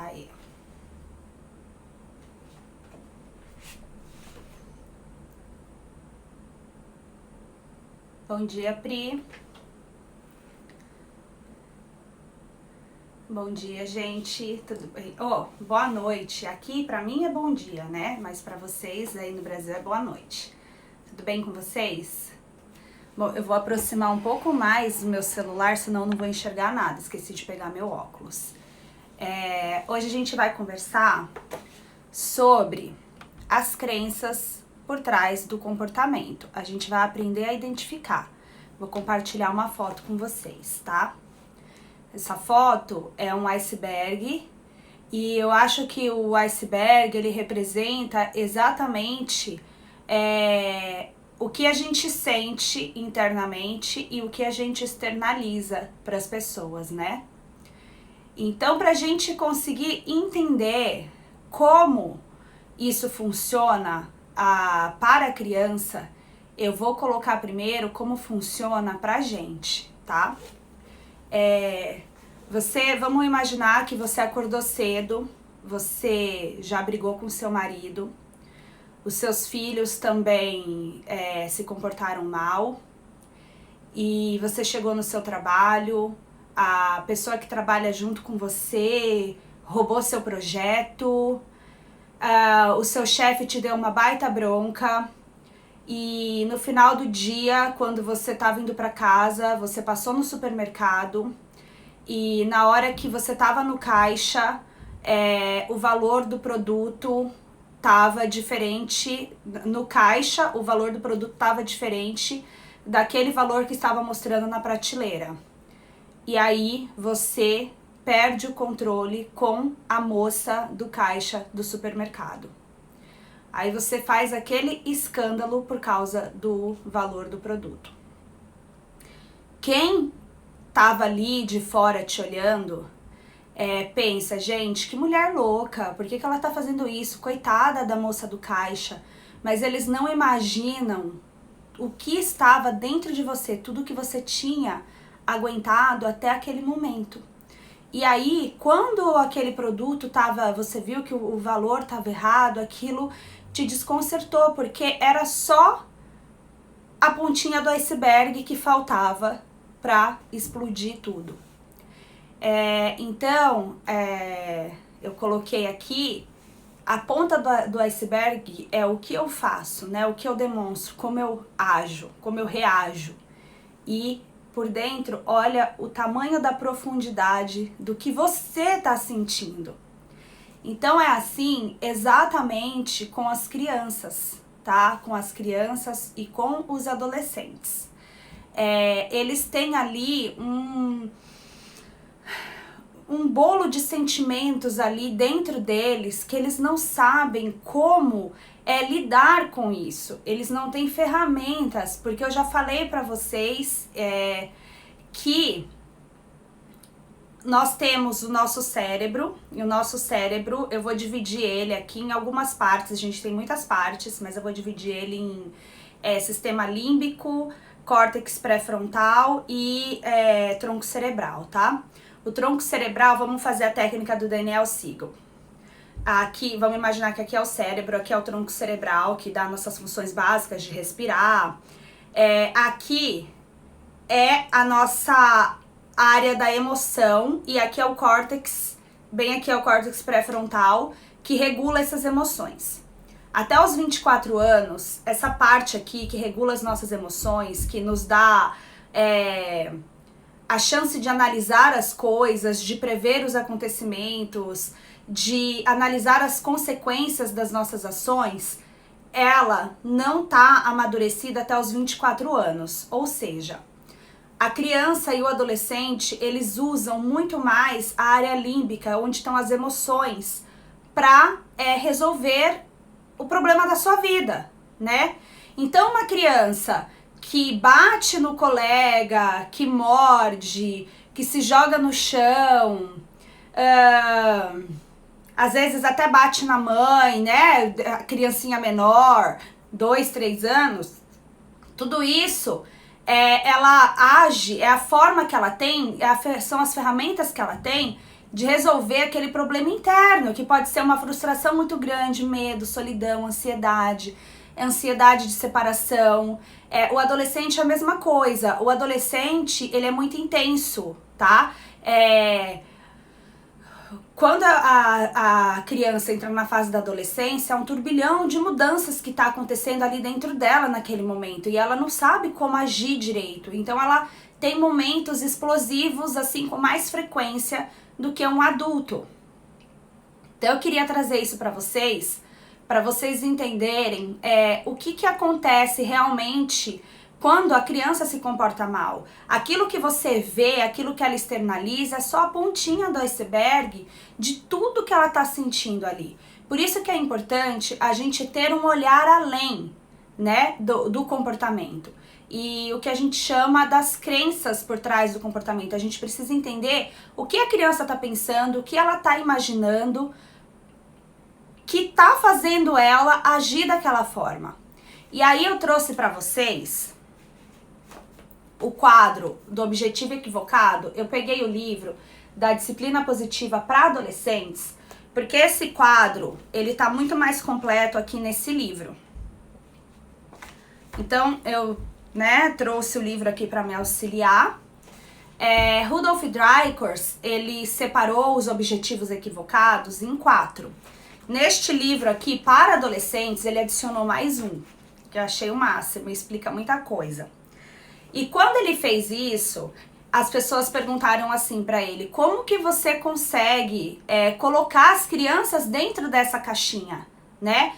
Aí. Bom dia, Pri. Bom dia, gente. Tudo bem? Boa noite. Aqui pra mim é bom dia, né? Mas pra vocês aí no Brasil é boa noite. Tudo bem com vocês? Bom, eu vou aproximar um pouco mais o meu celular, senão não vou enxergar nada. Esqueci de pegar meu óculos. Hoje a gente vai conversar sobre as crenças por trás do comportamento. A gente vai aprender a identificar. Vou compartilhar uma foto com vocês, tá? Essa foto é um iceberg e eu acho que o iceberg ele representa exatamente o que a gente sente internamente e o que a gente externaliza para as pessoas, né? Então, para a gente conseguir entender como isso funciona para a criança, eu vou colocar primeiro como funciona pra gente, tá? Vamos imaginar que você acordou cedo, você já brigou com seu marido, os seus filhos também se comportaram mal e você chegou no seu trabalho, a pessoa que trabalha junto com você roubou seu projeto, o seu chefe te deu uma baita bronca e no final do dia, quando você estava indo para casa, você passou no supermercado e na hora que você estava no caixa, o valor do produto estava diferente. No caixa, o valor do produto estava diferente daquele valor que estava mostrando na prateleira. E aí você perde o controle com a moça do caixa do supermercado. Aí você faz aquele escândalo por causa do valor do produto. Quem tava ali de fora te olhando, pensa, gente, que mulher louca, por que ela tá fazendo isso? Coitada da moça do caixa. Mas eles não imaginam o que estava dentro de você, tudo que você tinha aguentado até aquele momento. E aí, quando aquele produto você viu que o valor estava errado, aquilo te desconcertou, porque era só a pontinha do iceberg que faltava para explodir tudo. Então, eu coloquei aqui, a ponta do iceberg é o que eu faço, né? O que eu demonstro, como eu ajo, como eu reajo. E por dentro, olha o tamanho da profundidade do que você tá sentindo. Então é assim exatamente com as crianças, tá? Com as crianças e com os adolescentes. Eles têm ali um bolo de sentimentos ali dentro deles que eles não sabem como lidar com isso. Eles não têm ferramentas, porque eu já falei para vocês que nós temos o nosso cérebro, e o nosso cérebro, eu vou dividir ele aqui em algumas partes, a gente tem muitas partes, mas eu vou dividir ele em sistema límbico, córtex pré-frontal e tronco cerebral, tá? O tronco cerebral, vamos fazer a técnica do Daniel Siegel. Aqui, vamos imaginar que aqui é o cérebro, aqui é o tronco cerebral, que dá nossas funções básicas de respirar. Aqui é a nossa área da emoção e aqui é o córtex, bem aqui é o córtex pré-frontal, que regula essas emoções. Até os 24 anos, essa parte aqui que regula as nossas emoções, que nos dá a chance de analisar as coisas, de prever os acontecimentos, de analisar as consequências das nossas ações, ela não tá amadurecida até os 24 anos. Ou seja, a criança e o adolescente, eles usam muito mais a área límbica, onde estão as emoções, para resolver o problema da sua vida, né? Então, uma criança que bate no colega, que morde, que se joga no chão, às vezes até bate na mãe, né? A criancinha menor, 2, 3 anos, tudo isso, ela age, é a forma que ela tem, são as ferramentas que ela tem, de resolver aquele problema interno, que pode ser uma frustração muito grande, medo, solidão, ansiedade de separação. O adolescente é a mesma coisa. O adolescente, ele é muito intenso, tá? Quando a criança entra na fase da adolescência, é um turbilhão de mudanças que tá acontecendo ali dentro dela naquele momento, e ela não sabe como agir direito. Então ela tem momentos explosivos, assim, com mais frequência do que um adulto. Então eu queria trazer isso para vocês entenderem o que acontece realmente quando a criança se comporta mal. Aquilo que você vê, aquilo que ela externaliza, é só a pontinha do iceberg de tudo que ela está sentindo ali. Por isso que é importante a gente ter um olhar além, né, do comportamento. E o que a gente chama das crenças por trás do comportamento. A gente precisa entender o que a criança está pensando, o que ela está imaginando, que tá fazendo ela agir daquela forma. E aí eu trouxe para vocês o quadro do Objetivo Equivocado. Eu peguei o livro da Disciplina Positiva para Adolescentes, porque esse quadro, ele tá muito mais completo aqui nesse livro. Então eu, trouxe o livro aqui para me auxiliar. Rudolf Dreikurs, ele separou os objetivos equivocados em 4. Neste livro aqui, para adolescentes, ele adicionou mais um, que eu achei o máximo, explica muita coisa. E quando ele fez isso, as pessoas perguntaram assim para ele: como que você consegue colocar as crianças dentro dessa caixinha, né?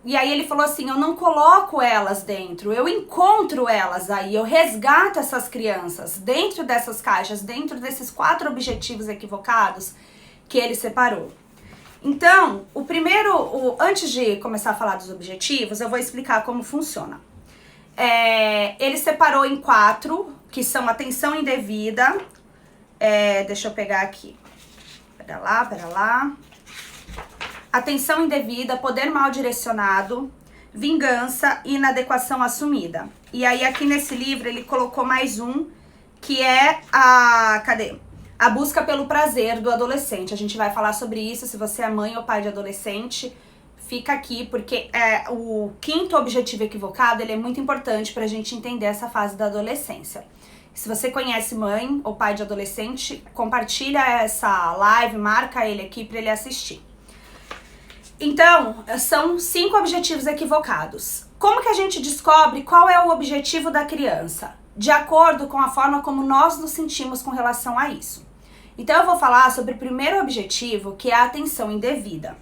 E aí ele falou assim: eu não coloco elas dentro, eu encontro elas aí, eu resgato essas crianças dentro dessas caixas, dentro desses 4 objetivos equivocados que ele separou. Então, antes de começar a falar dos objetivos, eu vou explicar como funciona. Ele separou em 4, que são atenção indevida. Deixa eu pegar aqui. Pera lá. Atenção indevida, poder mal direcionado, vingança e inadequação assumida. E aí aqui nesse livro ele colocou mais um, que é a busca pelo prazer do adolescente. A gente vai falar sobre isso. Se você é mãe ou pai de adolescente, fica aqui, porque o 5º objetivo equivocado, ele é muito importante pra gente entender essa fase da adolescência. Se você conhece mãe ou pai de adolescente, compartilha essa live, marca ele aqui pra ele assistir. Então, são 5 objetivos equivocados. Como que a gente descobre qual é o objetivo da criança? De acordo com a forma como nós nos sentimos com relação a isso. Então eu vou falar sobre o primeiro objetivo, que é a atenção indevida.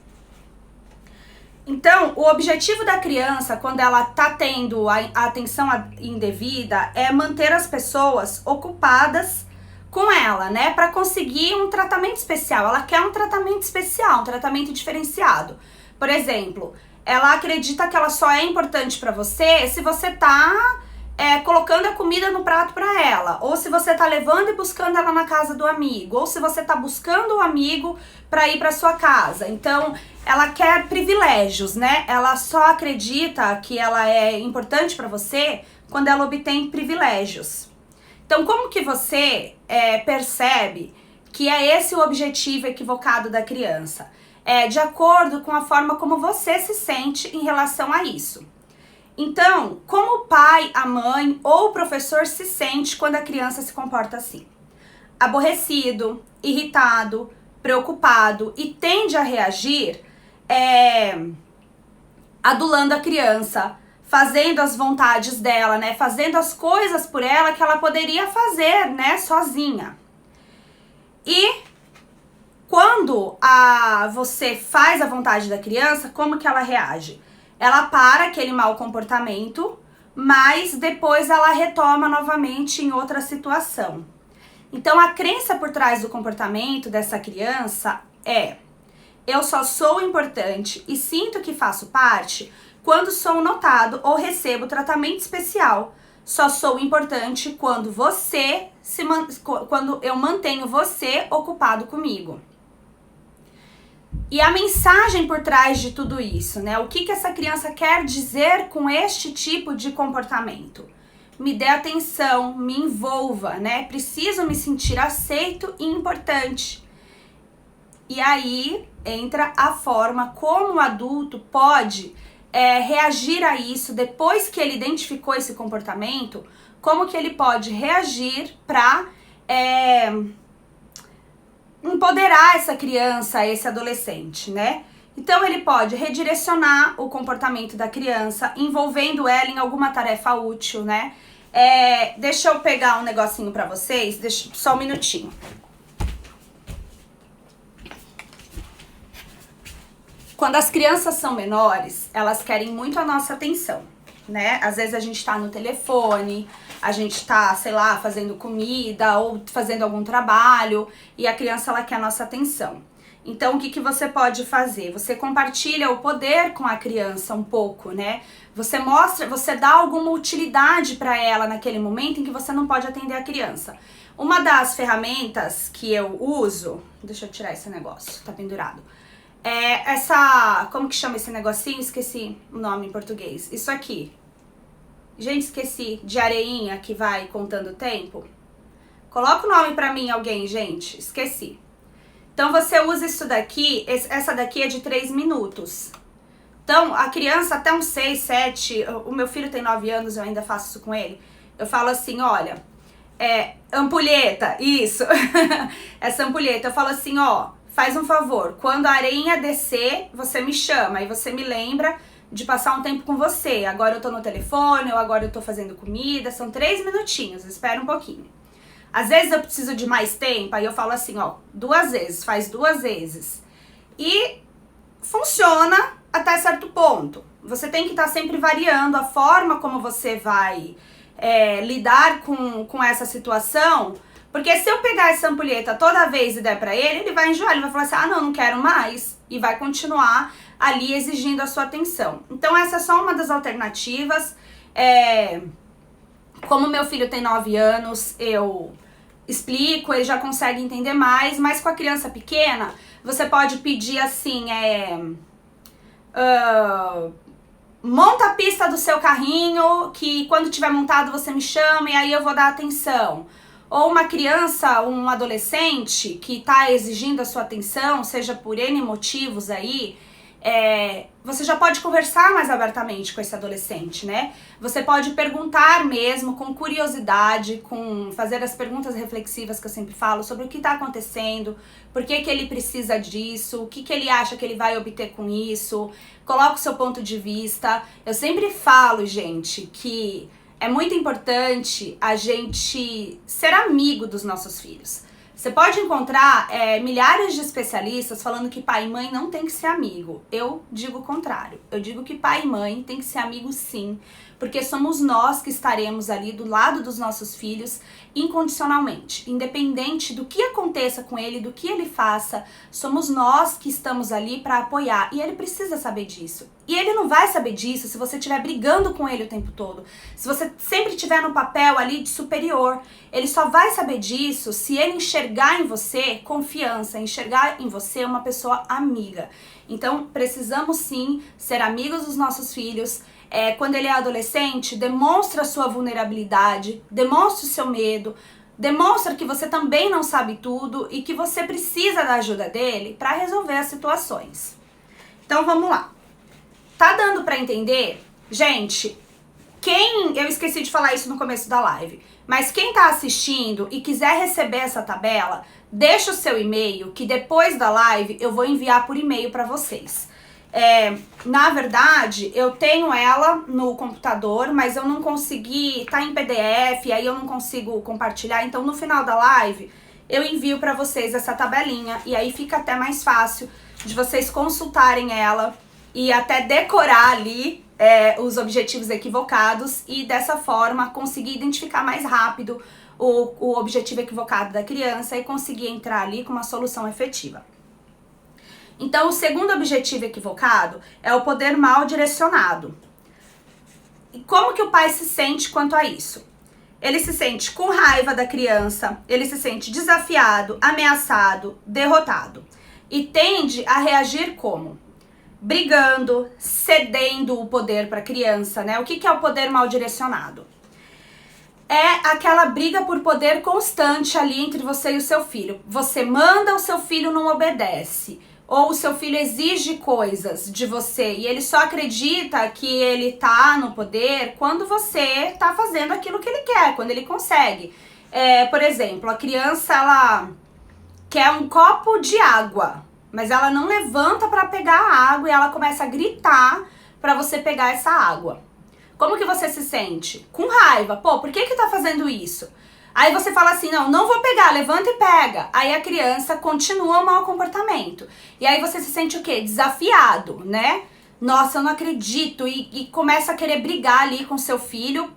Então, o objetivo da criança, quando ela tá tendo a atenção indevida, é manter as pessoas ocupadas com ela, né? Para conseguir um tratamento especial. Ela quer um tratamento especial, um tratamento diferenciado. Por exemplo, ela acredita que ela só é importante para você se você tá colocando a comida no prato para ela, ou se você tá levando e buscando ela na casa do amigo, ou se você tá buscando o amigo para ir para sua casa. Então, ela quer privilégios, né? Ela só acredita que ela é importante para você quando ela obtém privilégios. Então, como que você percebe que é esse o objetivo equivocado da criança? De acordo com a forma como você se sente em relação a isso. Então, como o pai, a mãe ou o professor se sente quando a criança se comporta assim? Aborrecido, irritado, preocupado e tende a reagir adulando a criança, fazendo as vontades dela, né? Fazendo as coisas por ela que ela poderia fazer, né? Sozinha. E quando você faz a vontade da criança, como que ela reage? Ela para aquele mau comportamento, mas depois ela retoma novamente em outra situação. Então, a crença por trás do comportamento dessa criança é: eu só sou importante e sinto que faço parte quando sou notado ou recebo tratamento especial. Só sou importante quando quando eu mantenho você ocupado comigo. E a mensagem por trás de tudo isso, né? O que essa criança quer dizer com este tipo de comportamento? me dê atenção, me envolva, né? Preciso me sentir aceito e importante. E aí entra a forma como o adulto pode reagir a isso depois que ele identificou esse comportamento, como que ele pode reagir para empoderar essa criança, esse adolescente, né? Então ele pode redirecionar o comportamento da criança, envolvendo ela em alguma tarefa útil, né? Deixa eu pegar um negocinho pra vocês, só um minutinho. Quando as crianças são menores, elas querem muito a nossa atenção, né? Às vezes a gente tá no telefone, a gente tá, sei lá, fazendo comida ou fazendo algum trabalho e a criança, ela quer a nossa atenção. Então, o que você pode fazer? Você compartilha o poder com a criança um pouco, né? Você mostra, você dá alguma utilidade para ela naquele momento em que você não pode atender a criança. Uma das ferramentas que eu uso, deixa eu tirar esse negócio, tá pendurado. Como que chama esse negocinho? Esqueci o nome em português. Isso aqui. Gente, esqueci. De areinha que vai contando o tempo. Coloca o nome pra mim, alguém, gente. Esqueci. Então, você usa isso daqui. Essa daqui é de 3 minutos. Então, a criança até uns 6, 7... O meu filho tem 9 anos, eu ainda faço isso com ele. Eu falo assim, olha... ampulheta, isso. Essa ampulheta. Eu falo assim, ó... Faz um favor, quando a areinha descer, você me chama e você me lembra de passar um tempo com você. Agora eu tô no telefone, ou agora eu tô fazendo comida, são 3 minutinhos, espera um pouquinho. Às vezes eu preciso de mais tempo, aí eu falo assim, ó, 2 vezes, faz 2 vezes. E funciona até certo ponto. Você tem que estar sempre variando a forma como você vai lidar com essa situação. Porque se eu pegar essa ampulheta toda vez e der pra ele vai enjoar, ele vai falar assim, ah não quero mais, e vai continuar ali exigindo a sua atenção. Então essa é só uma das alternativas. Como meu filho tem 9 anos, eu explico, ele já consegue entender mais, mas com a criança pequena, você pode pedir assim, monta a pista do seu carrinho, que quando tiver montado você me chama e aí eu vou dar atenção. Ou uma criança, um adolescente que está exigindo a sua atenção, seja por N motivos aí, você já pode conversar mais abertamente com esse adolescente, né? Você pode perguntar mesmo, com curiosidade, fazer as perguntas reflexivas que eu sempre falo sobre o que está acontecendo, por que ele precisa disso, o que ele acha que ele vai obter com isso, coloca o seu ponto de vista. Eu sempre falo, gente, que é muito importante a gente ser amigo dos nossos filhos. Você pode encontrar milhares de especialistas falando que pai e mãe não tem que ser amigo. Eu digo o contrário. Eu digo que pai e mãe tem que ser amigo sim, porque somos nós que estaremos ali do lado dos nossos filhos incondicionalmente. Independente do que aconteça com ele, do que ele faça, somos nós que estamos ali para apoiar. E ele precisa saber disso. E ele não vai saber disso se você estiver brigando com ele o tempo todo. Se você sempre estiver no papel ali de superior. Ele só vai saber disso se ele enxergar em você confiança, enxergar em você uma pessoa amiga. Então, precisamos sim ser amigos dos nossos filhos. Quando ele é adolescente, demonstra a sua vulnerabilidade, demonstra o seu medo, demonstra que você também não sabe tudo e que você precisa da ajuda dele para resolver as situações. Então, vamos lá. Tá dando para entender? Gente, eu esqueci de falar isso no começo da live, mas quem tá assistindo e quiser receber essa tabela, deixa o seu e-mail, que depois da live eu vou enviar por e-mail para vocês. Na verdade, eu tenho ela no computador, mas eu não consegui, tá em PDF, aí eu não consigo compartilhar, então no final da live eu envio para vocês essa tabelinha, e aí fica até mais fácil de vocês consultarem ela e até decorar ali os objetivos equivocados e dessa forma conseguir identificar mais rápido o objetivo equivocado da criança e conseguir entrar ali com uma solução efetiva. Então, o segundo objetivo equivocado é o poder mal direcionado. E como que o pai se sente quanto a isso? Ele se sente com raiva da criança, ele se sente desafiado, ameaçado, derrotado. E tende a reagir como? Brigando, cedendo o poder para a criança, né? O que é o poder mal direcionado? é aquela briga por poder constante ali entre você e o seu filho. Você manda, o seu filho não obedece. Ou o seu filho exige coisas de você e ele só acredita que ele tá no poder quando você tá fazendo aquilo que ele quer, quando ele consegue. Por exemplo, a criança, ela quer um copo de água, mas ela não levanta pra pegar a água e ela começa a gritar pra você pegar essa água. Como que você se sente? Com raiva. Pô, por que tá fazendo isso? Aí você fala assim, não vou pegar, levanta e pega. Aí a criança continua o mau comportamento. E aí você se sente o quê? Desafiado, né? Nossa, eu não acredito. E começa a querer brigar ali com seu filho,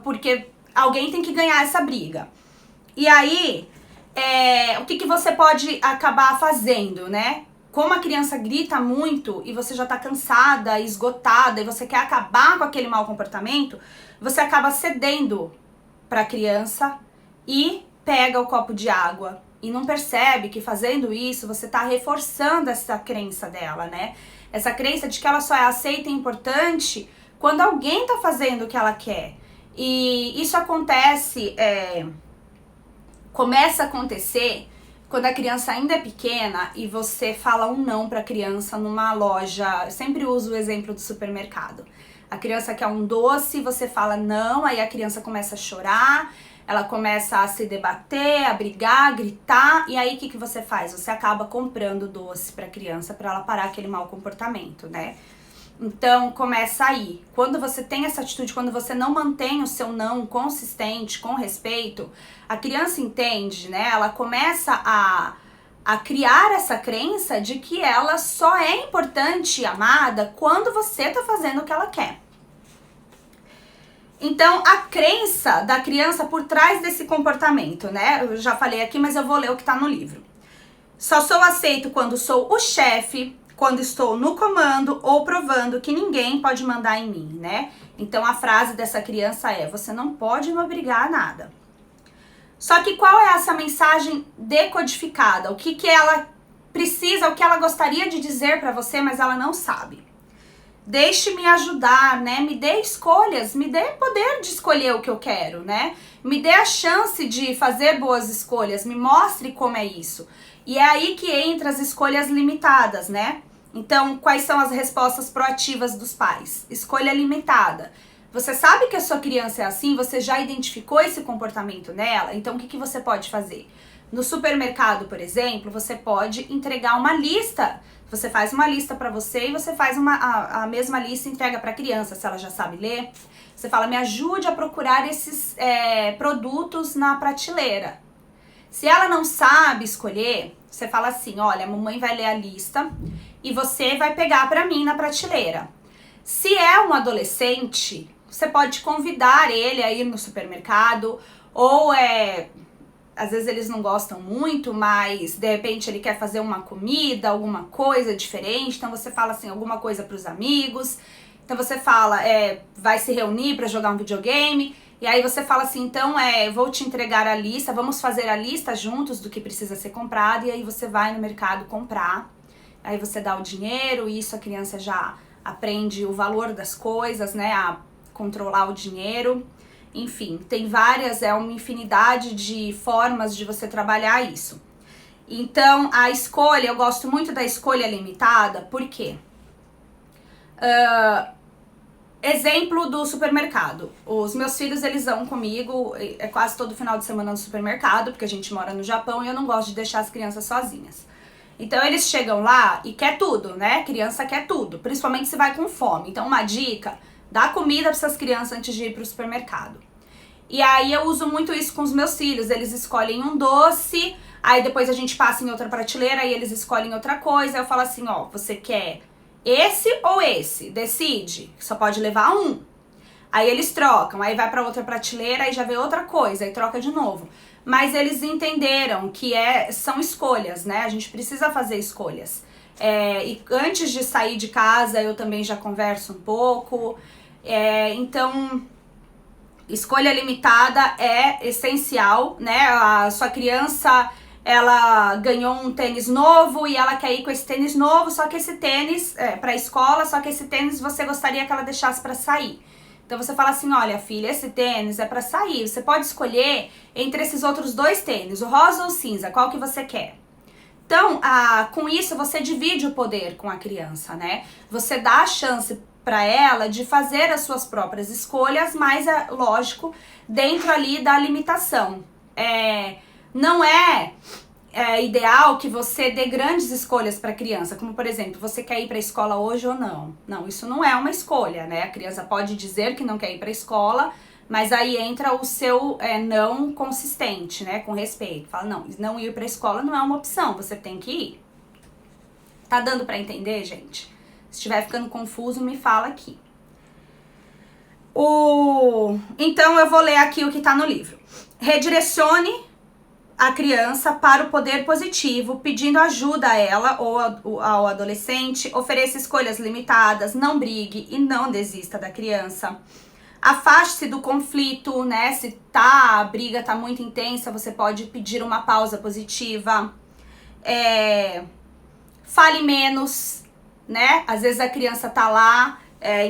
porque alguém tem que ganhar essa briga. E aí, o que você pode acabar fazendo, né? Como a criança grita muito e você já tá cansada, esgotada, e você quer acabar com aquele mau comportamento, você acaba cedendo pra criança e pega o copo de água. E não percebe que fazendo isso, você tá reforçando essa crença dela, né? Essa crença de que ela só é aceita e importante quando alguém tá fazendo o que ela quer. E isso acontece, começa a acontecer quando a criança ainda é pequena e você fala um não pra criança numa loja. Eu sempre uso o exemplo do supermercado. A criança quer um doce, você fala não, aí a criança começa a chorar, ela começa a se debater, a brigar, a gritar, e aí o que você faz? Você acaba comprando doce pra criança pra ela parar aquele mau comportamento, né? Então, começa aí. Quando você tem essa atitude, quando você não mantém o seu não consistente, com respeito, a criança entende, né? Ela começa a criar essa crença de que ela só é importante e amada quando você tá fazendo o que ela quer. Então, a crença da criança por trás desse comportamento, né? Eu já falei aqui, mas eu vou ler o que tá no livro. Só sou aceito quando sou o chefe, quando estou no comando ou provando que ninguém pode mandar em mim, né? Então a frase dessa criança é: você não pode me obrigar a nada. Só que qual é essa mensagem decodificada? O que ela precisa, o que ela gostaria de dizer pra você, mas ela não sabe? Deixe-me ajudar, né? Me dê escolhas, me dê poder de escolher o que eu quero, né? Me dê a chance de fazer boas escolhas, me mostre como é isso. E é aí que entra as escolhas limitadas, né? Então, quais são as respostas proativas dos pais? Escolha limitada. Você sabe que a sua criança é assim, você já identificou esse comportamento nela, então o que você pode fazer? No supermercado, por exemplo, você pode entregar uma lista. Você faz uma lista para você e você faz a mesma lista e entrega para a criança, se ela já sabe ler. Você fala, me ajude a procurar esses produtos na prateleira. Se ela não sabe escolher, você fala assim, olha, a mamãe vai ler a lista e você vai pegar para mim na prateleira. Se é um adolescente, você pode convidar ele a ir no supermercado, ou às vezes eles não gostam muito, mas de repente ele quer fazer uma comida, alguma coisa diferente, então você fala assim, alguma coisa para os amigos. Então você fala, vai se reunir para jogar um videogame, e aí você fala assim, então vou te entregar a lista, vamos fazer a lista juntos do que precisa ser comprado, e aí você vai no mercado comprar, aí você dá o dinheiro, e isso a criança já aprende o valor das coisas, né, a controlar o dinheiro. Enfim, tem uma infinidade de formas de você trabalhar isso. Então, a escolha, eu gosto muito da escolha limitada, por quê? Exemplo do supermercado. Os meus filhos, eles vão comigo quase todo final de semana no supermercado, porque a gente mora no Japão e eu não gosto de deixar as crianças sozinhas. Então eles chegam lá e quer tudo, né? Criança quer tudo, principalmente se vai com fome. Então uma dica, dá comida para essas crianças antes de ir pro supermercado. E aí eu uso muito isso com os meus filhos, eles escolhem um doce, aí depois a gente passa em outra prateleira e eles escolhem outra coisa. Eu falo assim, ó, você quer esse ou esse? Decide, só pode levar um. Aí eles trocam, aí vai pra outra prateleira e já vê outra coisa, aí troca de novo. Mas eles entenderam que são escolhas, né? A gente precisa fazer escolhas. E antes de sair de casa eu também já converso um pouco. Então, escolha limitada é essencial, né? A sua criança, ela ganhou um tênis novo e ela quer ir com esse tênis novo, só que esse tênis pra escola, só que esse tênis você gostaria que ela deixasse pra sair. Então você fala assim, olha filha, esse tênis é pra sair, você pode escolher entre esses outros 2 tênis, o rosa ou o cinza, qual que você quer? Então, com isso você divide o poder com a criança, né? Você dá a chance para ela de fazer as suas próprias escolhas, mas é lógico, dentro ali da limitação. Não é ideal que você dê grandes escolhas para a criança, como por exemplo, você quer ir para a escola hoje ou não? Não, isso não é uma escolha, né? A criança pode dizer que não quer ir para a escola, mas aí entra o seu não consistente, né? Com respeito. Fala, não ir pra escola não é uma opção, você tem que ir. Tá dando pra entender, gente? Se estiver ficando confuso, me fala aqui. Então eu vou ler aqui o que tá no livro. Redirecione a criança para o poder positivo, pedindo ajuda a ela ou ao adolescente, ofereça escolhas limitadas, não brigue e não desista da criança. Afaste-se do conflito, né? Se a briga tá muito intensa, você pode pedir uma pausa positiva. Fale menos, né? Às vezes a criança tá lá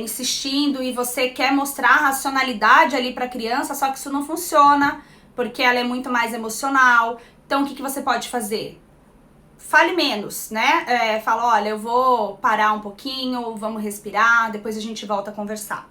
insistindo e você quer mostrar racionalidade ali pra criança, só que isso não funciona, porque ela é muito mais emocional. Então, o que você pode fazer? Fale menos, né? Fala, olha, eu vou parar um pouquinho, vamos respirar, depois a gente volta a conversar.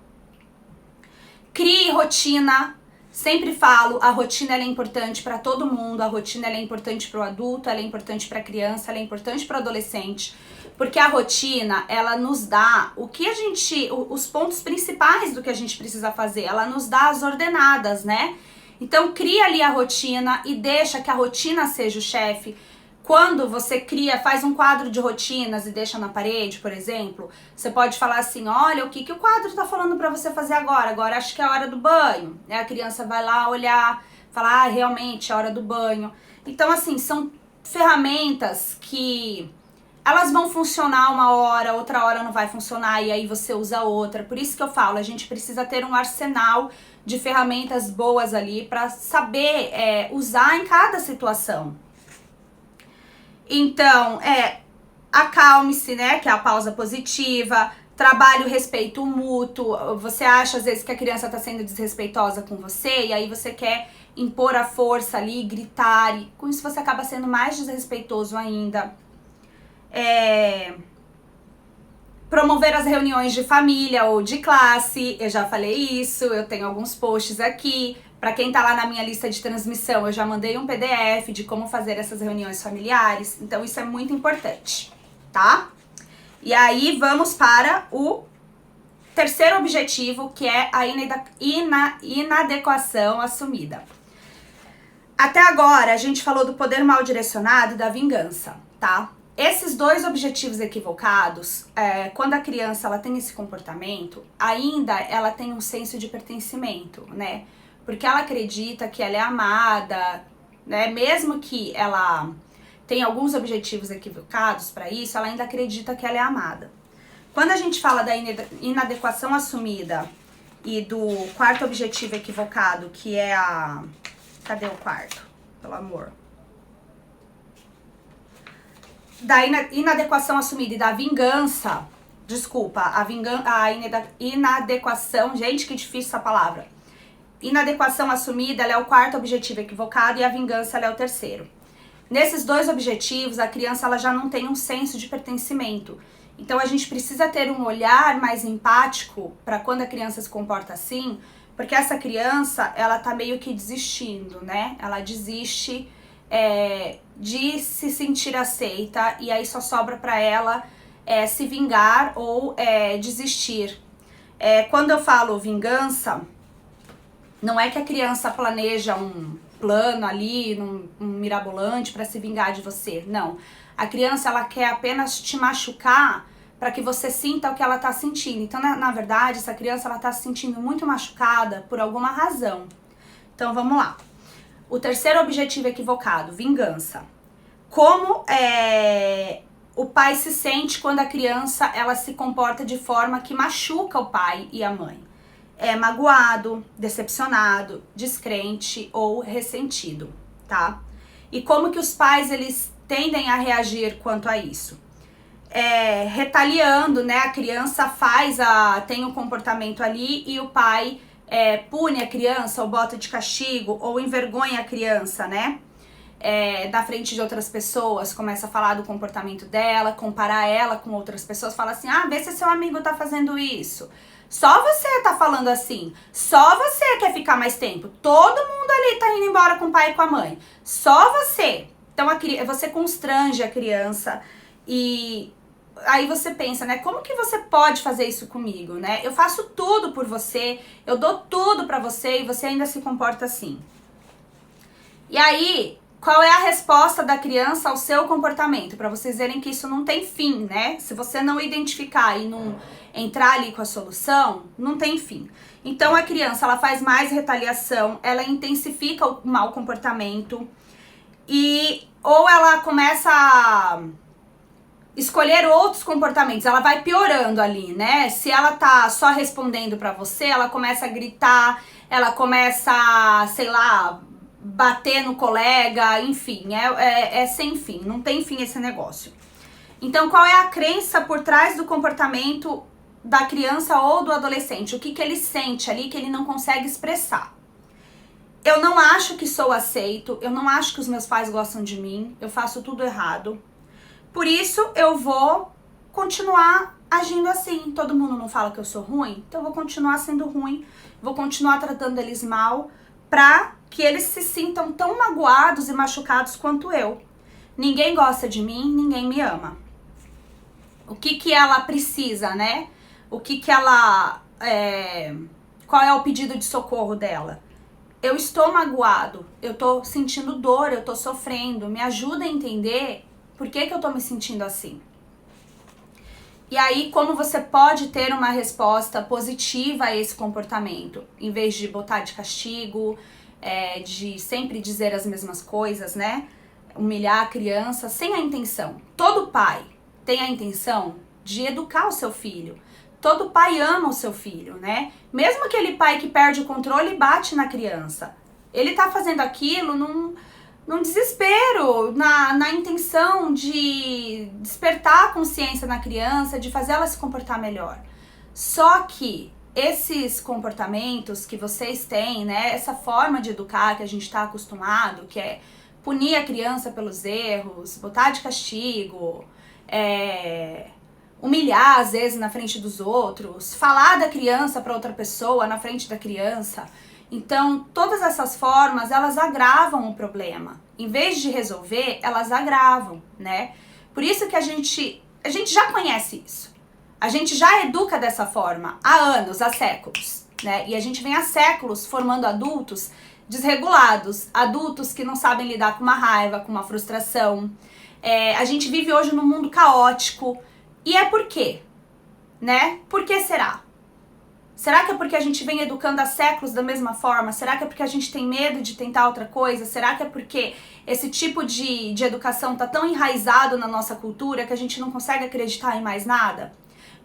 Crie rotina, sempre falo, a rotina ela é importante para todo mundo, a rotina ela é importante para o adulto, ela é importante para a criança, ela é importante para o adolescente, porque a rotina ela nos dá os pontos principais do que a gente precisa fazer, ela nos dá as ordenadas, né? Então cria ali a rotina e deixa que a rotina seja o chefe. Quando você faz um quadro de rotinas e deixa na parede, por exemplo, você pode falar assim, olha, o que o quadro tá falando pra você fazer agora? Agora acho que é a hora do banho. A criança vai lá olhar, falar, realmente é a hora do banho. Então, assim, são ferramentas que elas vão funcionar uma hora, outra hora não vai funcionar e aí você usa outra. Por isso que eu falo, a gente precisa ter um arsenal de ferramentas boas ali pra saber usar em cada situação. Então, acalme-se, né, que é a pausa positiva, trabalhe o respeito mútuo. Você acha, às vezes, que a criança tá sendo desrespeitosa com você, e aí você quer impor a força ali, gritar, e com isso você acaba sendo mais desrespeitoso ainda. Promover as reuniões de família ou de classe, eu já falei isso, eu tenho alguns posts aqui. Para quem tá lá na minha lista de transmissão, eu já mandei um PDF de como fazer essas reuniões familiares, então isso é muito importante, tá? E aí vamos para o terceiro objetivo, que é a inadequação assumida. Até agora a gente falou do poder mal direcionado e da vingança, tá? Esses 2 objetivos equivocados, quando a criança ela tem esse comportamento, ainda ela tem um senso de pertencimento, né? Porque ela acredita que ela é amada, né? Mesmo que ela tenha alguns objetivos equivocados para isso, ela ainda acredita que ela é amada. Quando a gente fala da inadequação assumida e do quarto objetivo equivocado, que é a... Cadê o quarto? Pelo amor. Da inadequação assumida e da vingança, desculpa, a inadequação, gente, que difícil essa palavra. Inadequação assumida, ela é o quarto objetivo equivocado e a vingança ela é o terceiro. Nesses 2 objetivos, a criança ela já não tem um senso de pertencimento. Então a gente precisa ter um olhar mais empático para quando a criança se comporta assim, porque essa criança, ela tá meio que desistindo, né? Ela desiste de se sentir aceita e aí só sobra para ela se vingar ou desistir. Quando eu falo vingança, não é que a criança planeja um plano ali, um mirabolante para se vingar de você, não. A criança, ela quer apenas te machucar para que você sinta o que ela tá sentindo. Então, na verdade, essa criança, ela tá se sentindo muito machucada por alguma razão. Então, vamos lá. O terceiro objetivo equivocado, vingança. Como o pai se sente quando a criança, ela se comporta de forma que machuca o pai e a mãe? Magoado, decepcionado, descrente ou ressentido, tá? E como que os pais, eles tendem a reagir quanto a isso? retaliando, né? A criança tem um comportamento ali e o pai pune a criança, ou bota de castigo, ou envergonha a criança, né? Na frente de outras pessoas, começa a falar do comportamento dela, comparar ela com outras pessoas, fala assim, vê se seu amigo tá fazendo isso. Só você tá falando assim, só você quer ficar mais tempo, todo mundo ali tá indo embora com o pai e com a mãe, só você. Então você constrange a criança e aí você pensa, né, como que você pode fazer isso comigo, né? Eu faço tudo por você, eu dou tudo pra você e você ainda se comporta assim. E aí, qual é a resposta da criança ao seu comportamento? Para vocês verem que isso não tem fim, né? Se você não identificar e não entrar ali com a solução, não tem fim. Então a criança, ela faz mais retaliação, ela intensifica o mau comportamento ou ela começa a escolher outros comportamentos, ela vai piorando ali, né? Se ela tá só respondendo pra você, ela começa a gritar, ela começa a, sei lá, bater no colega, enfim, é sem fim, não tem fim esse negócio. Então, qual é a crença por trás do comportamento da criança ou do adolescente? O que ele sente ali que ele não consegue expressar? Eu não acho que sou aceito, eu não acho que os meus pais gostam de mim, eu faço tudo errado. Por isso, eu vou continuar agindo assim. Todo mundo não fala que eu sou ruim? Então, eu vou continuar sendo ruim, vou continuar tratando eles mal, pra que eles se sintam tão magoados e machucados quanto eu. Ninguém gosta de mim, ninguém me ama. O que ela precisa, né? Qual é o pedido de socorro dela? Eu estou magoado, eu tô sentindo dor, eu tô sofrendo, me ajuda a entender por que eu tô me sentindo assim. E aí, como você pode ter uma resposta positiva a esse comportamento, em vez de botar de castigo, de sempre dizer as mesmas coisas, né? Humilhar a criança sem a intenção. Todo pai tem a intenção de educar o seu filho. Todo pai ama o seu filho, né? Mesmo aquele pai que perde o controle e bate na criança. Ele tá fazendo aquilo num desespero, na intenção de despertar a consciência na criança, de fazer ela se comportar melhor. Só que esses comportamentos que vocês têm, né, essa forma de educar que a gente está acostumado, que é punir a criança pelos erros, botar de castigo, humilhar às vezes na frente dos outros, falar da criança para outra pessoa na frente da criança. Então, todas essas formas, elas agravam o problema. Em vez de resolver, elas agravam, né? Por isso que a gente já conhece isso. A gente já educa dessa forma há anos, há séculos, né? E a gente vem há séculos formando adultos desregulados, adultos que não sabem lidar com uma raiva, com uma frustração. A gente vive hoje num mundo caótico. E é por quê? Né? Por que será? Será que é porque a gente vem educando há séculos da mesma forma? Será que é porque a gente tem medo de tentar outra coisa? Será que é porque esse tipo de educação está tão enraizado na nossa cultura que a gente não consegue acreditar em mais nada?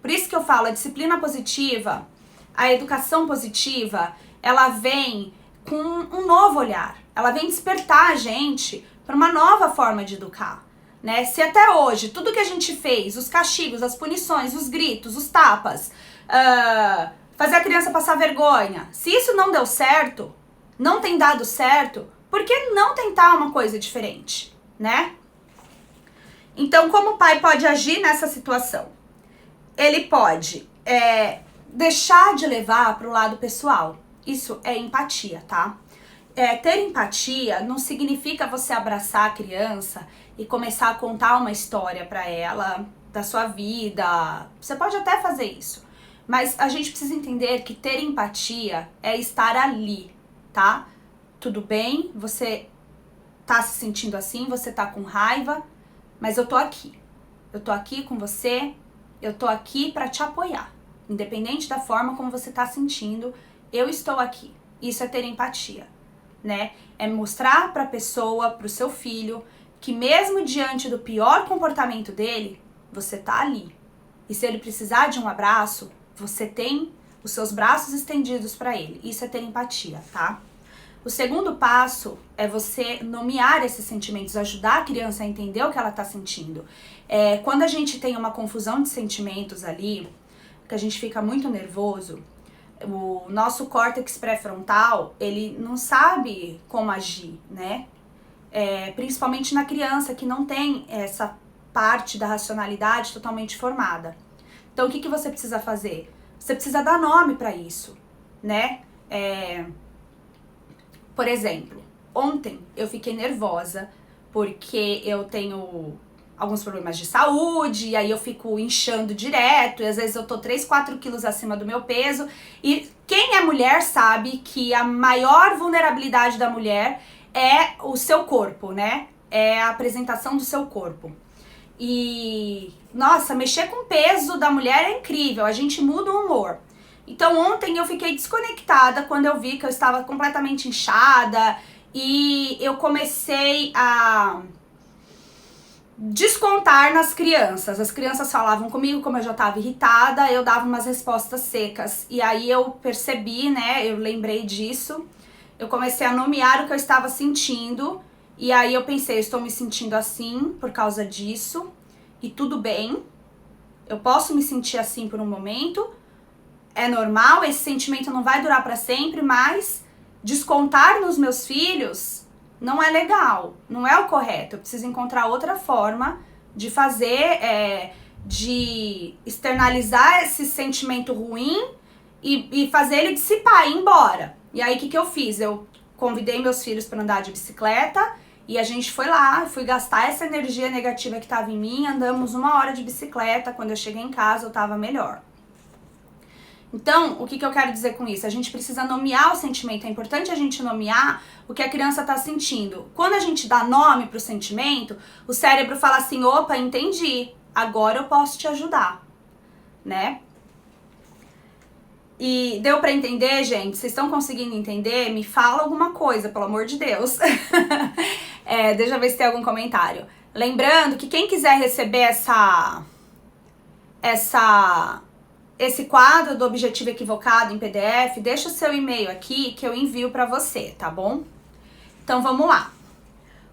Por isso que eu falo, a disciplina positiva, a educação positiva, ela vem com um novo olhar. Ela vem despertar a gente para uma nova forma de educar. Né? Se até hoje tudo que a gente fez, os castigos, as punições, os gritos, os tapas, fazer a criança passar vergonha, se isso não deu certo, não tem dado certo, por que não tentar uma coisa diferente, né? Então, como o pai pode agir nessa situação? Ele pode deixar de levar para o lado pessoal. Isso é empatia, tá? Ter empatia não significa você abraçar a criança e começar a contar uma história para ela da sua vida. Você pode até fazer isso. Mas a gente precisa entender que ter empatia é estar ali, tá? Tudo bem, você tá se sentindo assim, você tá com raiva, mas eu tô aqui. Eu tô aqui com você, eu tô aqui pra te apoiar. Independente da forma como você tá sentindo, eu estou aqui. Isso é ter empatia, né? É mostrar pra pessoa, pro seu filho, que mesmo diante do pior comportamento dele, você tá ali. E se ele precisar de um abraço, você tem os seus braços estendidos para ele. Isso é ter empatia, tá? O segundo passo é você nomear esses sentimentos, ajudar a criança a entender o que ela está sentindo. Quando a gente tem uma confusão de sentimentos ali, que a gente fica muito nervoso, o nosso córtex pré-frontal, ele não sabe como agir, né? Principalmente na criança que não tem essa parte da racionalidade totalmente formada. Então, o que você precisa fazer? Você precisa dar nome para isso, né? Por exemplo, ontem eu fiquei nervosa porque eu tenho alguns problemas de saúde, e aí eu fico inchando direto, e às vezes eu tô 3, 4 quilos acima do meu peso, e quem é mulher sabe que a maior vulnerabilidade da mulher é o seu corpo, né? É a apresentação do seu corpo. E, nossa, mexer com o peso da mulher é incrível, a gente muda o humor. Então ontem eu fiquei desconectada quando eu vi que eu estava completamente inchada e eu comecei a descontar nas crianças. As crianças falavam comigo, como eu já estava irritada, eu dava umas respostas secas. E aí eu percebi, né, eu lembrei disso, eu comecei a nomear o que eu estava sentindo. E aí eu pensei, eu estou me sentindo assim por causa disso, e tudo bem, eu posso me sentir assim por um momento, é normal, esse sentimento não vai durar para sempre, mas descontar nos meus filhos não é legal, não é o correto. Eu preciso encontrar outra forma de fazer, de externalizar esse sentimento ruim e fazer ele dissipar, ir embora. E aí o que eu fiz? Eu convidei meus filhos para andar de bicicleta e a gente foi lá, fui gastar essa energia negativa que estava em mim, andamos 1 hora de bicicleta, quando eu cheguei em casa eu estava melhor. Então, o que eu quero dizer com isso? A gente precisa nomear o sentimento, é importante a gente nomear o que a criança está sentindo. Quando a gente dá nome para o sentimento, o cérebro fala assim, opa, entendi, agora eu posso te ajudar, né? E deu para entender, gente? Vocês estão conseguindo entender? Me fala alguma coisa, pelo amor de Deus. Deixa eu ver se tem algum comentário. Lembrando que quem quiser receber esse quadro do Objetivo Equivocado em PDF, deixa o seu e-mail aqui que eu envio para você, tá bom? Então vamos lá.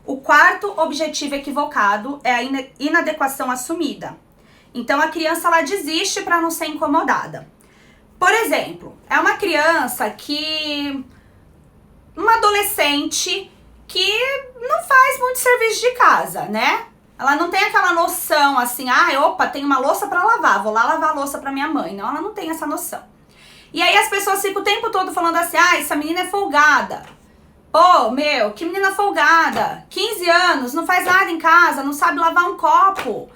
O quarto objetivo equivocado é a inadequação assumida. Então a criança ela desiste para não ser incomodada. Por exemplo, é uma criança uma adolescente que não faz muito serviço de casa, né? Ela não tem aquela noção assim, opa, tem uma louça pra lavar, vou lá lavar a louça pra minha mãe. Não, ela não tem essa noção. E aí as pessoas ficam o tempo todo falando assim, essa menina é folgada. Pô, que menina folgada. 15 anos, não faz nada em casa, não sabe lavar um copo.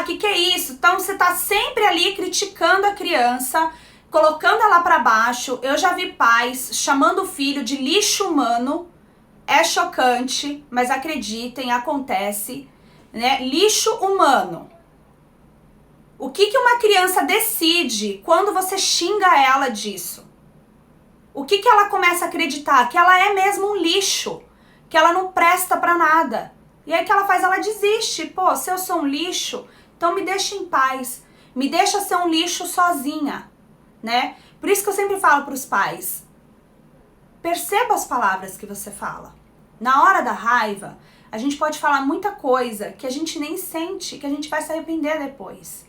Que é isso? Então você tá sempre ali criticando a criança, colocando ela pra baixo. Eu já vi pais chamando o filho de lixo humano. É chocante, mas acreditem, acontece. Né? Lixo humano. O que uma criança decide quando você xinga ela disso? O que ela começa a acreditar? Que ela é mesmo um lixo, que ela não presta pra nada. E aí o que ela faz? Ela desiste. Pô, se eu sou um lixo, então me deixa em paz. Me deixa ser um lixo sozinha, né? Por isso que eu sempre falo pros pais, perceba as palavras que você fala. Na hora da raiva, a gente pode falar muita coisa que a gente nem sente, que a gente vai se arrepender depois.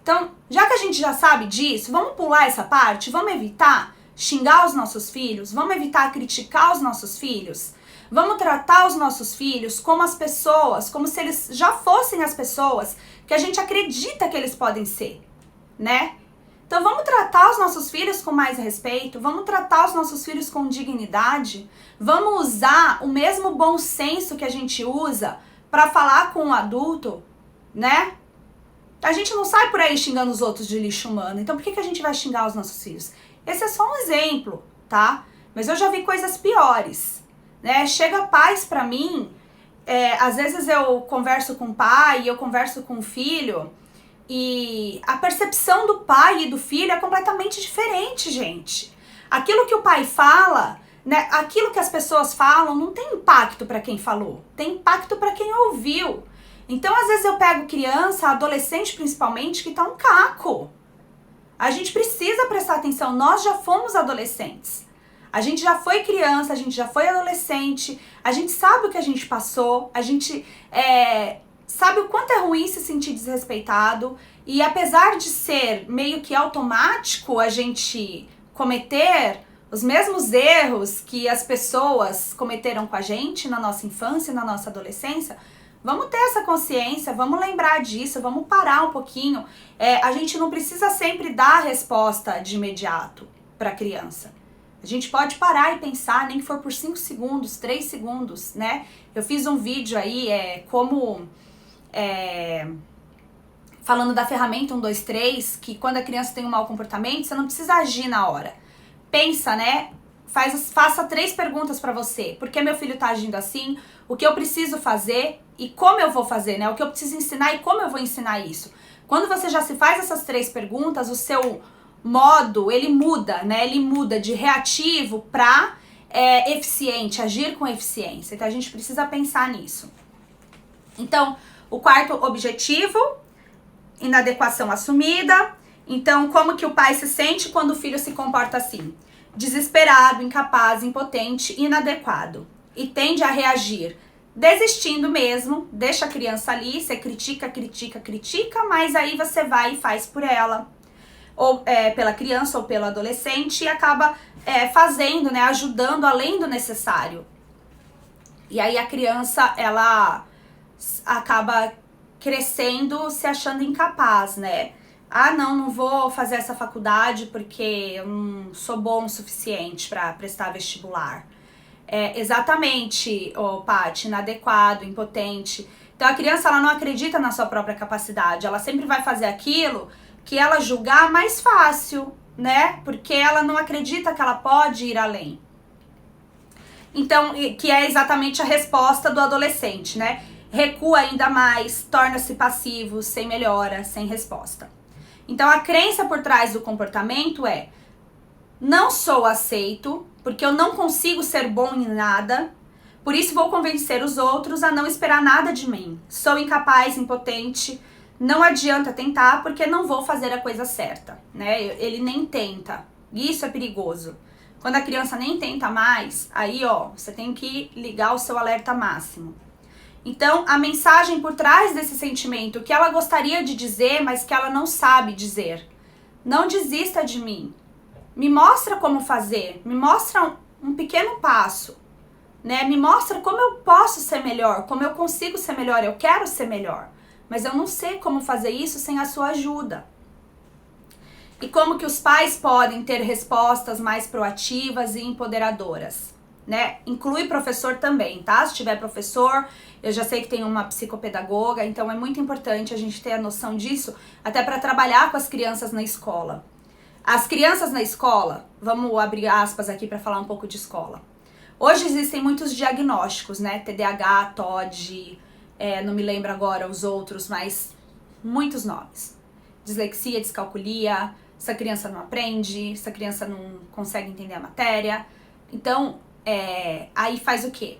Então, já que a gente já sabe disso, vamos pular essa parte, vamos evitar xingar os nossos filhos, vamos evitar criticar os nossos filhos, vamos tratar os nossos filhos como as pessoas, como se eles já fossem as pessoas que a gente acredita que eles podem ser, né? Então vamos tratar os nossos filhos com mais respeito, vamos tratar os nossos filhos com dignidade, vamos usar o mesmo bom senso que a gente usa para falar com um adulto, né? A gente não sai por aí xingando os outros de lixo humano, então por que a gente vai xingar os nossos filhos? Esse é só um exemplo, tá? Mas eu já vi coisas piores, né? Chega pais pra mim, às vezes eu converso com o pai, eu converso com o filho, e a percepção do pai e do filho é completamente diferente, gente. Aquilo que o pai fala, né, aquilo que as pessoas falam não tem impacto para quem falou, tem impacto para quem ouviu. Então, às vezes eu pego criança, adolescente principalmente, que tá um caco. A gente precisa prestar atenção, nós já fomos adolescentes. A gente já foi criança, a gente já foi adolescente, a gente sabe o que a gente passou, a gente sabe o quanto é ruim se sentir desrespeitado. E apesar de ser meio que automático a gente cometer os mesmos erros que as pessoas cometeram com a gente na nossa infância, na nossa adolescência, vamos ter essa consciência, vamos lembrar disso, vamos parar um pouquinho. A gente não precisa sempre dar a resposta de imediato para a criança. A gente pode parar e pensar, nem que for por 5 segundos, 3 segundos, né? Eu fiz um vídeo aí, falando da ferramenta 1, 2, 3, que quando a criança tem um mau comportamento, você não precisa agir na hora. Pensa, né? Faça 3 perguntas pra você. Por que meu filho tá agindo assim? O que eu preciso fazer e como eu vou fazer, né? O que eu preciso ensinar e como eu vou ensinar isso. Quando você já se faz essas 3 perguntas, o seu modo, ele muda, né? Ele muda de reativo pra eficiente, agir com eficiência. Então a gente precisa pensar nisso. Então, o quarto objetivo, inadequação assumida. Então, como que o pai se sente quando o filho se comporta assim? Desesperado, incapaz, impotente, inadequado. E tende a reagir desistindo mesmo, deixa a criança ali, você critica, mas aí você vai e faz por ela, ou pela criança ou pelo adolescente, e acaba fazendo, né, ajudando além do necessário. E aí a criança, ela acaba crescendo se achando incapaz, né? Ah, não vou fazer essa faculdade porque eu não sou bom o suficiente para prestar vestibular. Exatamente, Paty, inadequado, impotente. Então a criança, ela não acredita na sua própria capacidade, ela sempre vai fazer aquilo que ela julgar mais fácil, né? Porque ela não acredita que ela pode ir além. Então, que é exatamente a resposta do adolescente, né? Recua ainda mais, torna-se passivo, sem melhora, sem resposta. Então a crença por trás do comportamento é: não sou aceito, porque eu não consigo ser bom em nada, por isso vou convencer os outros a não esperar nada de mim. Sou incapaz, impotente, não adianta tentar porque não vou fazer a coisa certa, né? Ele nem tenta, isso é perigoso. Quando a criança nem tenta mais, aí você tem que ligar o seu alerta máximo. Então, a mensagem por trás desse sentimento, que ela gostaria de dizer, mas que ela não sabe dizer: não desista de mim. Me mostra como fazer, me mostra um pequeno passo, né? Me mostra como eu posso ser melhor, como eu consigo ser melhor, eu quero ser melhor, mas eu não sei como fazer isso sem a sua ajuda. E como que os pais podem ter respostas mais proativas e empoderadoras, né? Inclui professor também, tá? Se tiver professor, eu já sei que tem uma psicopedagoga, então é muito importante a gente ter a noção disso, até para trabalhar com as crianças na escola. As crianças na escola, vamos abrir aspas aqui para falar um pouco de escola. Hoje existem muitos diagnósticos, né? TDAH, TOD, não me lembro agora os outros, mas muitos nomes. Dislexia, descalculia, essa criança não aprende, essa criança não consegue entender a matéria. Então, aí faz o quê?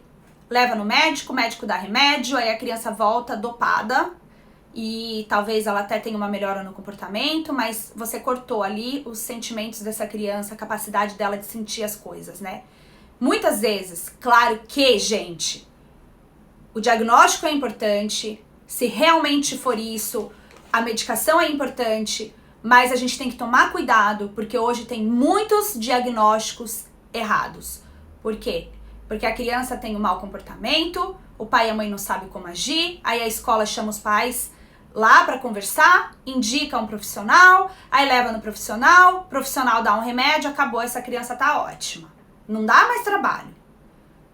Leva no médico, o médico dá remédio, aí a criança volta dopada e talvez ela até tenha uma melhora no comportamento, mas você cortou ali os sentimentos dessa criança, a capacidade dela de sentir as coisas, né? Muitas vezes, claro que, gente, o diagnóstico é importante, se realmente for isso, a medicação é importante, mas a gente tem que tomar cuidado, porque hoje tem muitos diagnósticos errados. Por quê? Porque a criança tem um mau comportamento, o pai e a mãe não sabem como agir, aí a escola chama os pais lá para conversar, indica um profissional, aí leva no profissional, o profissional dá um remédio, acabou, essa criança tá ótima. Não dá mais trabalho.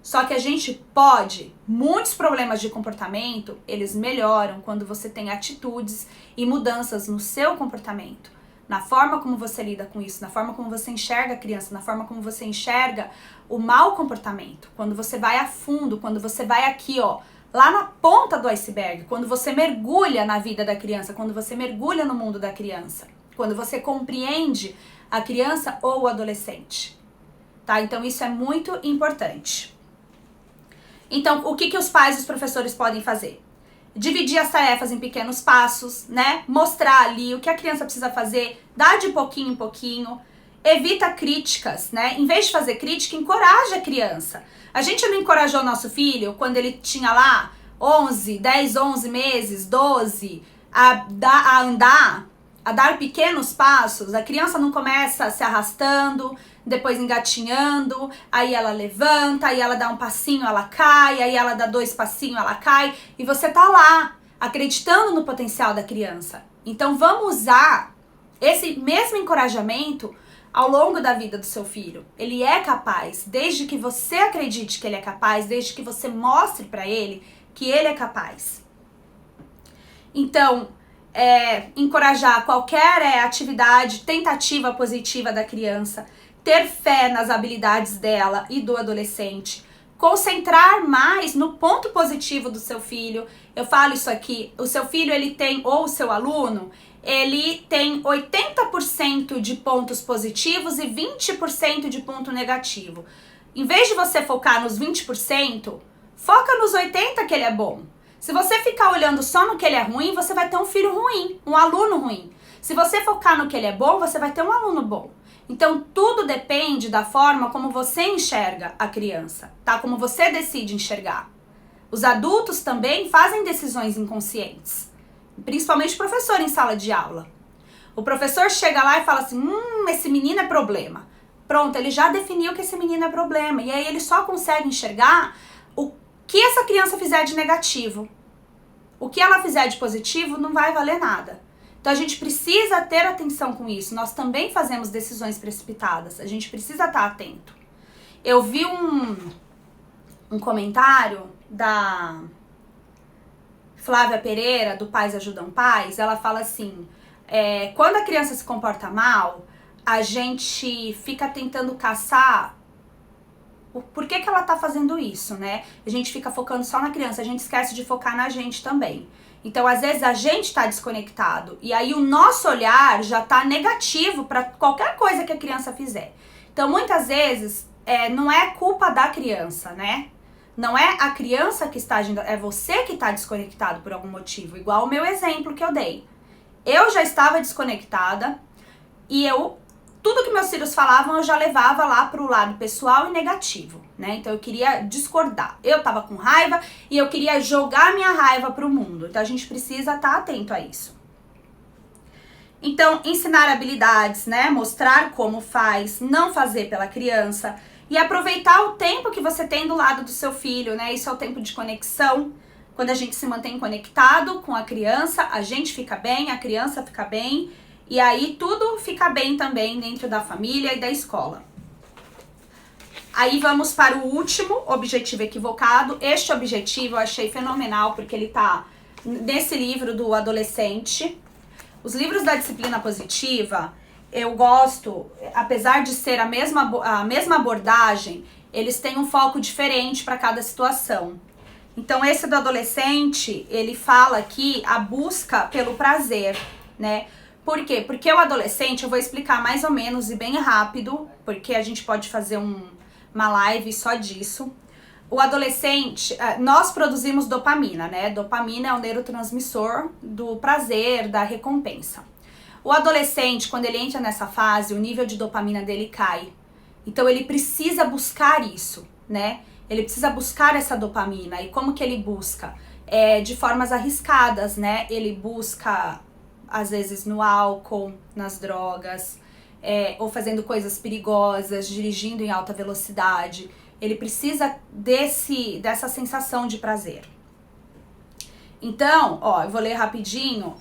Só que a gente pode, muitos problemas de comportamento, eles melhoram quando você tem atitudes e mudanças no seu comportamento. Na forma como você lida com isso, na forma como você enxerga a criança, na forma como você enxerga o mau comportamento. Quando você vai a fundo, quando você vai aqui, lá na ponta do iceberg, quando você mergulha na vida da criança, quando você mergulha no mundo da criança, quando você compreende a criança ou o adolescente, tá? Então isso é muito importante. Então, o que os pais e os professores podem fazer? Dividir as tarefas em pequenos passos, né? Mostrar ali o que a criança precisa fazer, dar de pouquinho em pouquinho evita críticas, né? Em vez de fazer crítica, encoraja a criança. A gente não encorajou nosso filho quando ele tinha lá 11 meses, 12, a andar, a dar pequenos passos. A criança não começa se arrastando, depois engatinhando, aí ela levanta, aí ela dá um passinho, ela cai, aí ela dá 2 passinhos, ela cai, e você tá lá, acreditando no potencial da criança. Então vamos usar esse mesmo encorajamento ao longo da vida do seu filho. Ele é capaz, desde que você acredite que ele é capaz, desde que você mostre para ele que ele é capaz. Então, encorajar qualquer atividade, tentativa positiva da criança, ter fé nas habilidades dela e do adolescente, concentrar mais no ponto positivo do seu filho. Eu falo isso aqui, o seu filho, ele tem, ou o seu aluno, ele tem 80% de pontos positivos e 20% de ponto negativo. Em vez de você focar nos 20%, foca nos 80% que ele é bom. Se você ficar olhando só no que ele é ruim, você vai ter um filho ruim, um aluno ruim. Se você focar no que ele é bom, você vai ter um aluno bom. Então, tudo depende da forma como você enxerga a criança, tá? Como você decide enxergar. Os adultos também fazem decisões inconscientes, principalmente o professor em sala de aula. O professor chega lá e fala assim, esse menino é problema. Pronto, ele já definiu que esse menino é problema. E aí ele só consegue enxergar o que essa criança fizer de negativo. O que ela fizer de positivo não vai valer nada. Então a gente precisa ter atenção com isso. Nós também fazemos decisões precipitadas. A gente precisa estar atento. Eu vi um comentário da Flávia Pereira, do Pais Ajudam Pais. Ela fala assim, quando a criança se comporta mal, a gente fica tentando caçar por que ela tá fazendo isso, né? A gente fica focando só na criança, a gente esquece de focar na gente também. Então, às vezes, a gente tá desconectado. E aí, o nosso olhar já tá negativo para qualquer coisa que a criança fizer. Então, muitas vezes, não é culpa da criança, né? Não é a criança que está agindo, é você que tá desconectado por algum motivo. Igual o meu exemplo que eu dei. Eu já estava desconectada e tudo que meus filhos falavam eu já levava lá pro lado pessoal e negativo, né? Então eu queria discordar. Eu tava com raiva e eu queria jogar minha raiva pro mundo. Então a gente precisa estar atento a isso. Então, ensinar habilidades, né? Mostrar como faz, não fazer pela criança e aproveitar o tempo que você tem do lado do seu filho, né? Isso é o tempo de conexão. Quando a gente se mantém conectado com a criança, a gente fica bem, a criança fica bem. E aí tudo fica bem também dentro da família e da escola. Aí vamos para o último objetivo equivocado. Este objetivo eu achei fenomenal porque ele tá nesse livro do adolescente. Os livros da disciplina positiva, eu gosto, apesar de ser a mesma abordagem, eles têm um foco diferente para cada situação. Então esse do adolescente, ele fala aqui a busca pelo prazer, né? Por quê? Porque o adolescente, eu vou explicar mais ou menos e bem rápido, porque a gente pode fazer uma live só disso. O adolescente, nós produzimos dopamina, né? Dopamina é o neurotransmissor do prazer, da recompensa. O adolescente, quando ele entra nessa fase, o nível de dopamina dele cai. Então ele precisa buscar isso, né? Ele precisa buscar essa dopamina. E como que ele busca? De formas arriscadas, né? Ele busca às vezes no álcool, nas drogas, ou fazendo coisas perigosas, dirigindo em alta velocidade. Ele precisa dessa sensação de prazer. Então, eu vou ler rapidinho.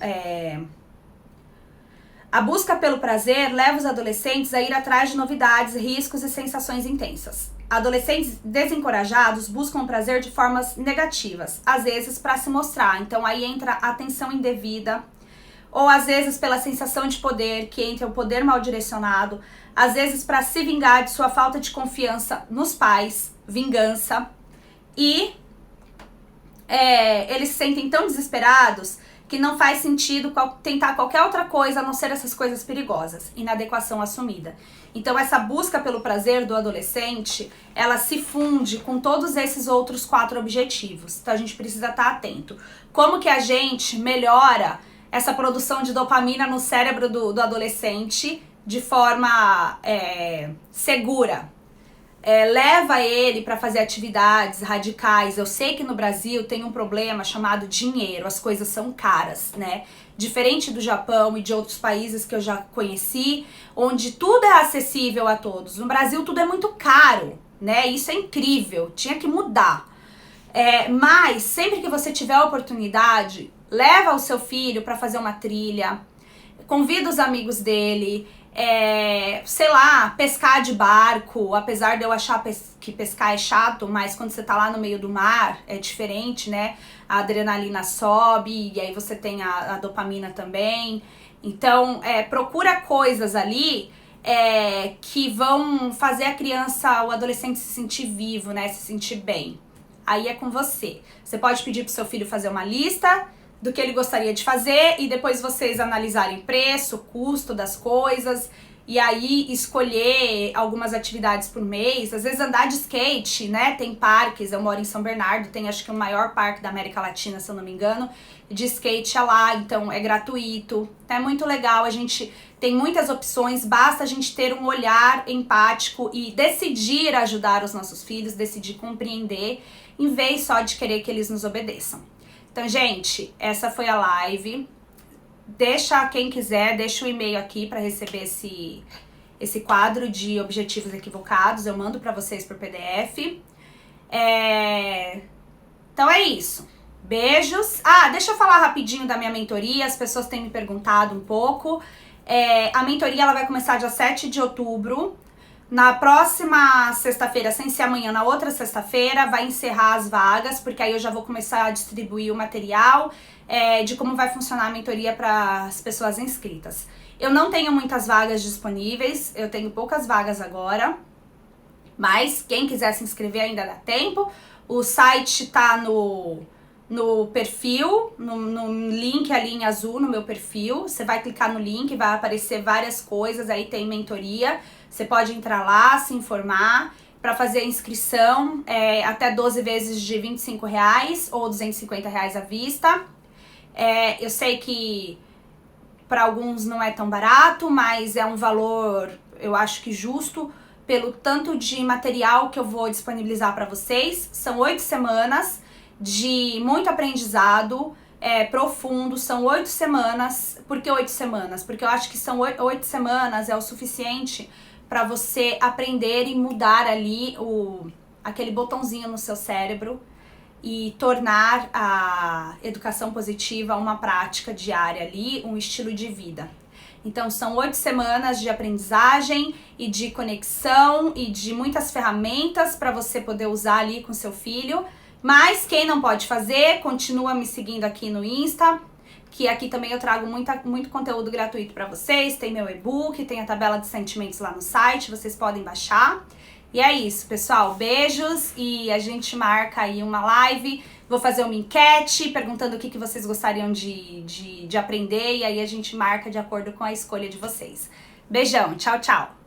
A busca pelo prazer leva os adolescentes a ir atrás de novidades, riscos e sensações intensas. Adolescentes desencorajados buscam prazer de formas negativas, às vezes para se mostrar. Então aí entra a atenção indevida, ou às vezes pela sensação de poder, que entra o poder mal direcionado, às vezes para se vingar de sua falta de confiança nos pais, vingança, e eles se sentem tão desesperados que não faz sentido tentar qualquer outra coisa a não ser essas coisas perigosas, inadequação assumida. Então essa busca pelo prazer do adolescente, ela se funde com todos esses outros 4 objetivos. Então a gente precisa estar atento. Como que a gente melhora essa produção de dopamina no cérebro do adolescente, de forma segura. Leva ele para fazer atividades radicais. Eu sei que no Brasil tem um problema chamado dinheiro, as coisas são caras, né? Diferente do Japão e de outros países que eu já conheci, onde tudo é acessível a todos. No Brasil tudo é muito caro, né? Isso é incrível, tinha que mudar. Mas sempre que você tiver a oportunidade, leva o seu filho para fazer uma trilha, convida os amigos dele, sei lá, pescar de barco, apesar de eu achar que pescar é chato, mas quando você tá lá no meio do mar é diferente, né? A adrenalina sobe e aí você tem a dopamina também. Então, procura coisas ali que vão fazer a criança, o adolescente se sentir vivo, né? Se sentir bem. Aí é com você. Você pode pedir pro seu filho fazer uma lista do que ele gostaria de fazer e depois vocês analisarem preço, custo das coisas e aí escolher algumas atividades por mês. Às vezes andar de skate, né? Tem parques, eu moro em São Bernardo, tem acho que o maior parque da América Latina, se eu não me engano, de skate é lá, então é gratuito. É muito legal, a gente tem muitas opções, basta a gente ter um olhar empático e decidir ajudar os nossos filhos, decidir compreender, em vez só de querer que eles nos obedeçam. Então, gente, essa foi a live. Deixa, quem quiser, deixa o e-mail aqui para receber esse quadro de objetivos equivocados. Eu mando para vocês por PDF. Então é isso. Beijos. Deixa eu falar rapidinho da minha mentoria. As pessoas têm me perguntado um pouco. A mentoria ela vai começar dia 7 de outubro. Na próxima sexta-feira, sem ser amanhã, na outra sexta-feira, vai encerrar as vagas, porque aí eu já vou começar a distribuir o material de como vai funcionar a mentoria para as pessoas inscritas. Eu não tenho muitas vagas disponíveis, eu tenho poucas vagas agora, mas quem quiser se inscrever ainda dá tempo. O site tá no perfil, no link ali em azul no meu perfil. Você vai clicar no link, vai aparecer várias coisas, aí tem mentoria. Você pode entrar lá, se informar. Para fazer a inscrição, até 12 vezes de R$25 ou R$250 à vista. Eu sei que para alguns não é tão barato, mas é um valor, eu acho que justo, pelo tanto de material que eu vou disponibilizar para vocês. São 8 semanas de muito aprendizado profundo, são 8 semanas. Por que 8 semanas? Porque eu acho que são 8 semanas é o suficiente para você aprender e mudar ali aquele botãozinho no seu cérebro e tornar a educação positiva uma prática diária ali, um estilo de vida. Então são 8 semanas de aprendizagem e de conexão e de muitas ferramentas para você poder usar ali com seu filho. Mas quem não pode fazer, continua me seguindo aqui no Insta, que aqui também eu trago muito conteúdo gratuito para vocês. Tem meu e-book, tem a tabela de sentimentos lá no site, vocês podem baixar. E é isso, pessoal. Beijos e a gente marca aí uma live. Vou fazer uma enquete perguntando o que vocês gostariam de aprender e aí a gente marca de acordo com a escolha de vocês. Beijão, tchau, tchau!